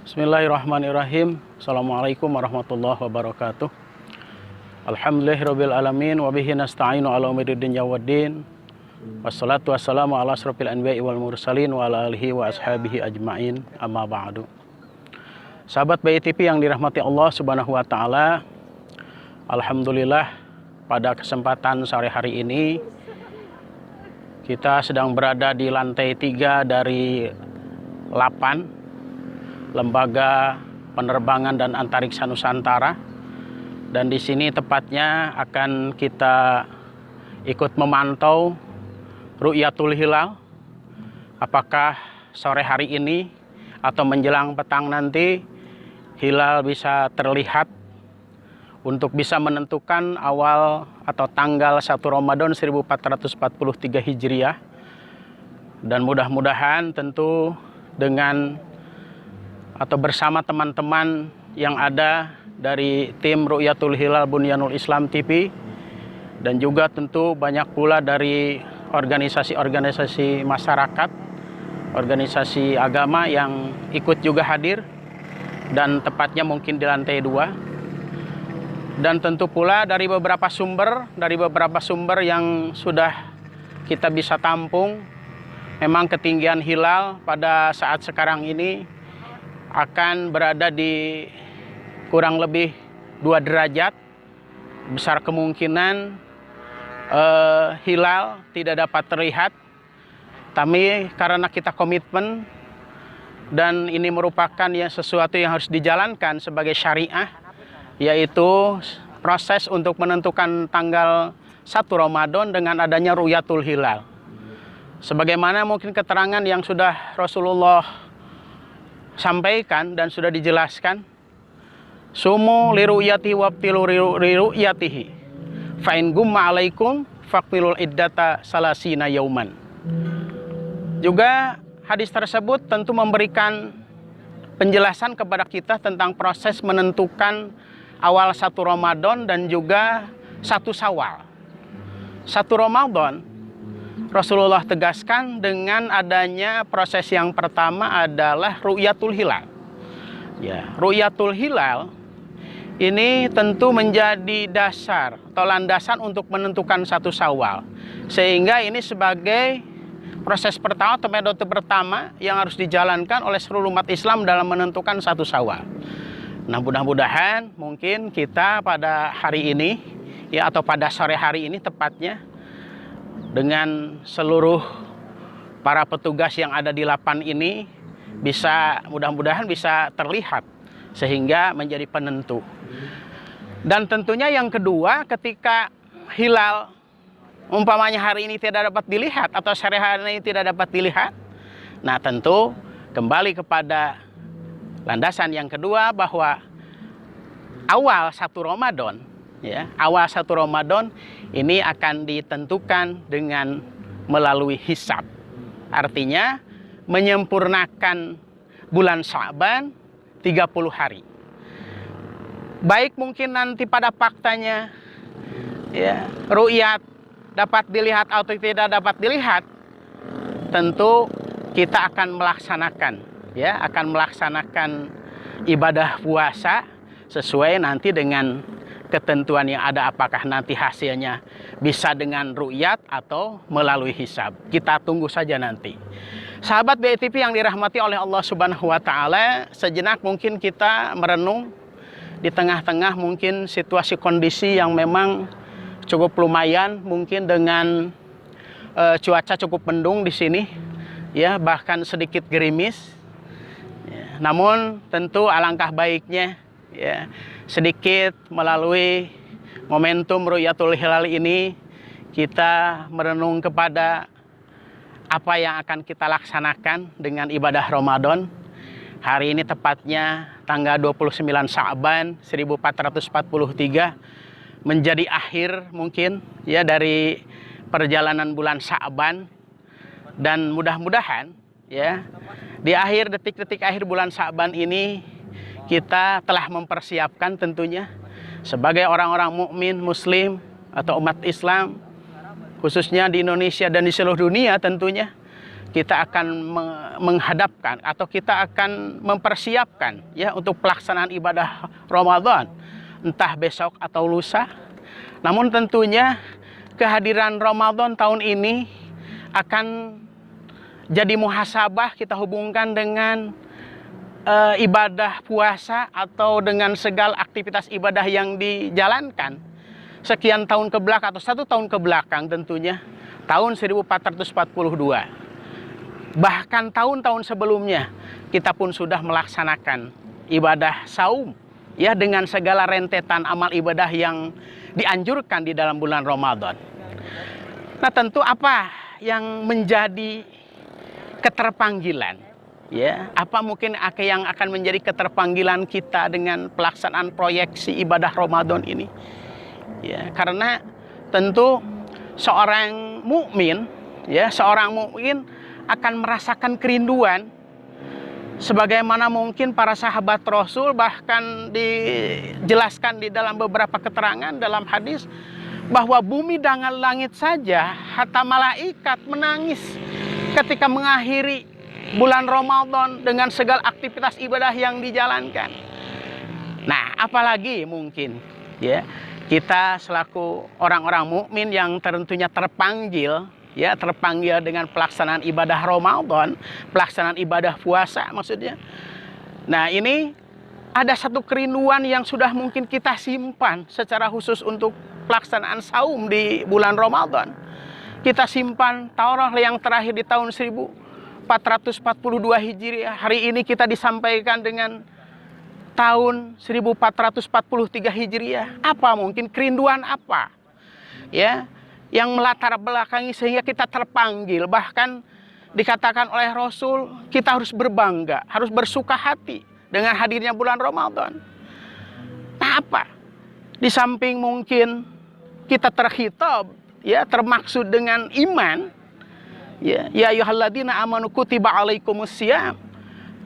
Bismillahirrahmanirrahim. Assalamualaikum warahmatullahi wabarakatuh. Alhamdulillahirabbil alamin wa bihi nasta'inu ala umuri dunya waddin. Wassalatu wassalamu ala asrofil anbiya'i wal mursalin wa ala alihi wa ashabihi ajmain. Amma ba'du. Sahabat BITV yang dirahmati Allah Subhanahu wa taala. Alhamdulillah pada kesempatan sore hari ini kita sedang berada di lantai 3 dari 8 Lembaga Penerbangan dan Antariksa Nusantara, dan di sini tepatnya akan kita ikut memantau Ru'yatul Hilal. Apakah sore hari ini atau menjelang petang nanti hilal bisa terlihat untuk bisa menentukan awal atau tanggal 1 Ramadan 1443 Hijriah. Dan mudah-mudahan tentu dengan atau bersama teman-teman yang ada dari tim Ru'yatul Hilal Bunyanul Islam TV, dan juga tentu banyak pula dari organisasi-organisasi masyarakat, organisasi agama yang ikut juga hadir, dan tepatnya mungkin di lantai 2. Dan tentu pula dari beberapa sumber yang sudah kita bisa tampung, memang ketinggian hilal pada saat sekarang ini akan berada di kurang lebih 2 derajat. Besar kemungkinan hilal tidak dapat terlihat. Tapi karena kita komitmen dan ini merupakan sesuatu yang harus dijalankan sebagai syariah, yaitu proses untuk menentukan tanggal 1 Ramadan dengan adanya Ru'yatul Hilal. Sebagaimana mungkin keterangan yang sudah Rasulullah sampaikan dan sudah dijelaskan, sumu liru'yati wabtilu liru'yatihi fa'in gumma alaikum faqbilul iddata salasina yauman. Juga hadis tersebut tentu memberikan penjelasan kepada kita tentang proses menentukan awal 1 Ramadan dan juga 1 Syawal. 1 Ramadan Rasulullah tegaskan dengan adanya proses yang pertama adalah Ru'yatul Hilal. Ya, Ru'yatul Hilal ini tentu menjadi dasar atau landasan untuk menentukan 1 Syawal. Sehingga ini sebagai proses pertama atau metode pertama yang harus dijalankan oleh seluruh umat Islam dalam menentukan 1 Syawal. Nah, mudah-mudahan mungkin kita pada hari ini atau pada sore hari ini tepatnya, dengan seluruh para petugas yang ada di 8 ini mudah-mudahan bisa terlihat sehingga menjadi penentu. Dan tentunya yang kedua, ketika hilal umpamanya hari ini tidak dapat dilihat atau sore hari ini tidak dapat dilihat, nah tentu kembali kepada landasan yang kedua bahwa awal 1 Ramadan, awal 1 Ramadan ini akan ditentukan dengan melalui hisab. Artinya menyempurnakan bulan Sya'ban 30 hari. Baik mungkin nanti pada faktanya ru'yat dapat dilihat atau tidak dapat dilihat, tentu kita akan melaksanakan ibadah puasa sesuai nanti dengan ketentuan yang ada, apakah nanti hasilnya bisa dengan ru'yat atau melalui hisab. Kita tunggu saja nanti. Sahabat BITV yang dirahmati oleh Allah Subhanahu wa taala, sejenak mungkin kita merenung di tengah-tengah mungkin situasi kondisi yang memang cukup lumayan, mungkin dengan cuaca cukup mendung di sini, bahkan sedikit gerimis. Namun tentu alangkah baiknya sedikit melalui momentum Ru'yatul Hilal ini kita merenung kepada apa yang akan kita laksanakan dengan ibadah Ramadan. Hari ini tepatnya tanggal 29 Sya'ban 1443 menjadi akhir mungkin dari perjalanan bulan Sya'ban, dan mudah-mudahan di akhir detik-detik akhir bulan Sya'ban ini kita telah mempersiapkan tentunya sebagai orang-orang mukmin muslim atau umat Islam, khususnya di Indonesia dan di seluruh dunia tentunya, kita akan menghadapkan atau kita akan mempersiapkan ya untuk pelaksanaan ibadah Ramadan, entah besok atau lusa. Namun tentunya kehadiran Ramadan tahun ini akan jadi muhasabah, kita hubungkan dengan ibadah puasa atau dengan segala aktivitas ibadah yang dijalankan sekian tahun ke belakang atau 1 tahun ke belakang, tentunya tahun 1442. Bahkan tahun-tahun sebelumnya kita pun sudah melaksanakan ibadah saum ya, dengan segala rentetan amal ibadah yang dianjurkan di dalam bulan Ramadan. Nah, tentu apa yang menjadi keterpanggilan ya, apa mungkin yang akan menjadi keterpanggilan kita dengan pelaksanaan proyeksi ibadah Ramadan ini ya, karena tentu seorang mukmin akan merasakan kerinduan sebagaimana mungkin para sahabat Rasul, bahkan dijelaskan di dalam beberapa keterangan dalam hadis bahwa bumi dan langit saja hatta malaikat menangis ketika mengakhiri bulan Ramadan dengan segala aktivitas ibadah yang dijalankan. Nah, apalagi mungkin ya kita selaku orang-orang mukmin yang tentunya terpanggil dengan pelaksanaan ibadah Ramadan, pelaksanaan ibadah puasa maksudnya. Nah, ini ada satu kerinduan yang sudah mungkin kita simpan secara khusus untuk pelaksanaan saum di bulan Ramadan. Kita simpan Taurat yang terakhir di tahun 1442 Hijriah. Hari ini kita disampaikan dengan tahun 1443 Hijriah. Apa mungkin kerinduan apa? Ya, yang melatar belakangi sehingga kita terpanggil, bahkan dikatakan oleh Rasul kita harus berbangga, harus bersuka hati dengan hadirnya bulan Ramadan. Nah, apa? Di samping mungkin kita terkhitab ya, termaksud dengan iman ya ayyuhalladzina amanu kutiba alaikumusiyam,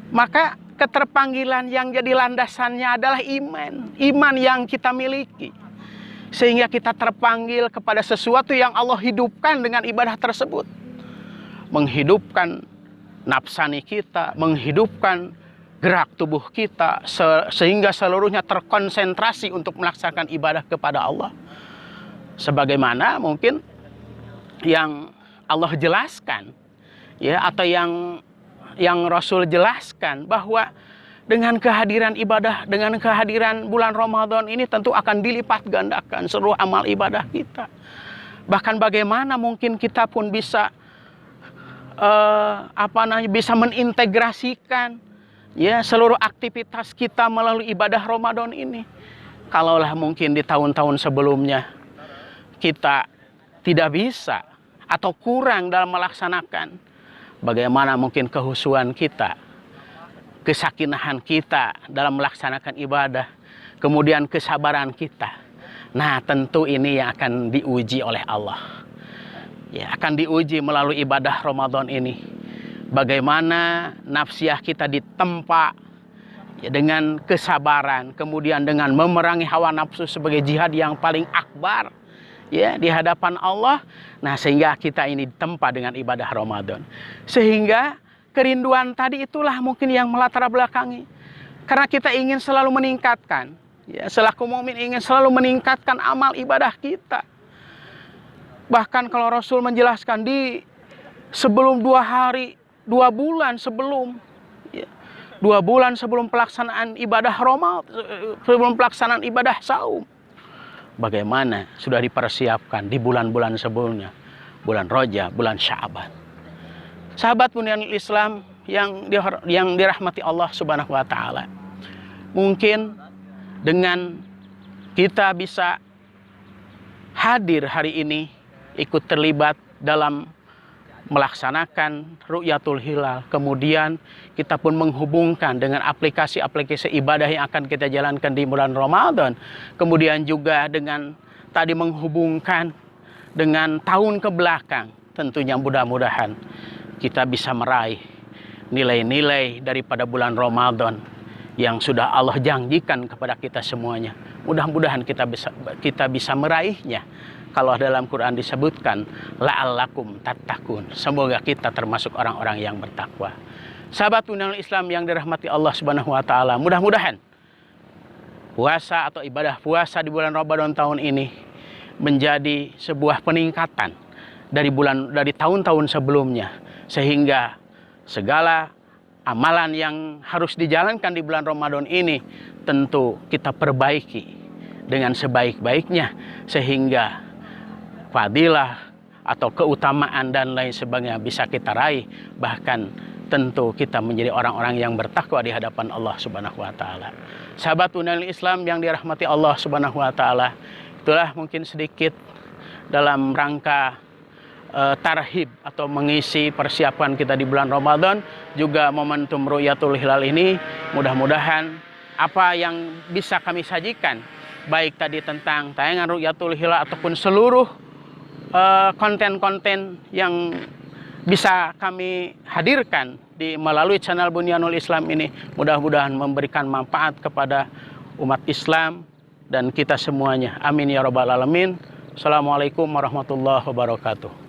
maka keterpanggilan yang jadi landasannya adalah iman yang kita miliki. Sehingga kita terpanggil kepada sesuatu yang Allah hidupkan dengan ibadah tersebut. Menghidupkan nafsani kita, menghidupkan gerak tubuh kita, sehingga seluruhnya terkonsentrasi untuk melaksanakan ibadah kepada Allah. Sebagaimana mungkin yang Allah jelaskan, ya, atau yang Rasul jelaskan bahwa dengan kehadiran ibadah, dengan kehadiran bulan Ramadan ini tentu akan dilipat gandakan seluruh amal ibadah kita. Bahkan bagaimana mungkin kita pun bisa bisa mengintegrasikan ya seluruh aktivitas kita melalui ibadah Ramadan ini. Kalaulah mungkin di tahun-tahun sebelumnya kita tidak bisa atau kurang dalam melaksanakan, bagaimana mungkin kehusuan kita, kesakinahan kita dalam melaksanakan ibadah, kemudian kesabaran kita. Nah, tentu ini yang akan diuji oleh Allah. Ya, akan diuji melalui ibadah Ramadan ini. Bagaimana nafsiyah kita ditempa ya, dengan kesabaran, kemudian dengan memerangi hawa nafsu sebagai jihad yang paling akbar ya di hadapan Allah. Nah, sehingga kita ini ditempa dengan ibadah Ramadan. Sehingga kerinduan tadi itulah mungkin yang melatar belakangi. Karena kita ingin selalu meningkatkan, ya, selaku mukmin ingin selalu meningkatkan amal ibadah kita. Bahkan kalau Rasul menjelaskan sebelum 2 bulan sebelum, ya, 2 bulan sebelum pelaksanaan ibadah Ramadan, sebelum pelaksanaan ibadah saum, bagaimana sudah dipersiapkan di bulan-bulan sebelumnya, bulan Rajab, bulan Sya'ban. Sahabat bunyanul Islam yang dirahmati Allah Subhanahu wa taala. Mungkin dengan kita bisa hadir hari ini, ikut terlibat dalam melaksanakan Ru'yatul Hilal, kemudian kita pun menghubungkan dengan aplikasi-aplikasi ibadah yang akan kita jalankan di bulan Ramadan, kemudian juga dengan tadi menghubungkan dengan tahun ke belakang, tentunya mudah-mudahan kita bisa meraih nilai-nilai daripada bulan Ramadan yang sudah Allah janjikan kepada kita semuanya. Mudah-mudahan kita bisa meraihnya kalau dalam Quran disebutkan la'allakum tattaqun. Semoga kita termasuk orang-orang yang bertakwa. Sahabat Undang Islam yang dirahmati Allah Subhanahu wa taala, mudah-mudahan puasa atau ibadah puasa di bulan Ramadan tahun ini menjadi sebuah peningkatan dari tahun-tahun sebelumnya, sehingga segala amalan yang harus dijalankan di bulan Ramadan ini tentu kita perbaiki dengan sebaik-baiknya, sehingga fadilah atau keutamaan dan lain sebagainya bisa kita raih. Bahkan tentu kita menjadi orang-orang yang bertakwa di hadapan Allah Subhanahu wa taala. Sahabat Undang Islam yang dirahmati Allah Subhanahu wa taala, itulah mungkin sedikit dalam rangka tarhib atau mengisi persiapan kita di bulan Ramadan, juga momentum Ru'yatul Hilal ini. Mudah-mudahan apa yang bisa kami sajikan, baik tadi tentang tayangan Ru'yatul Hilal ataupun seluruh konten-konten yang bisa kami hadirkan melalui channel Bunyanul Islam ini, mudah-mudahan memberikan manfaat kepada umat Islam dan kita semuanya. Amin ya rabbal alamin. Assalamualaikum warahmatullahi wabarakatuh.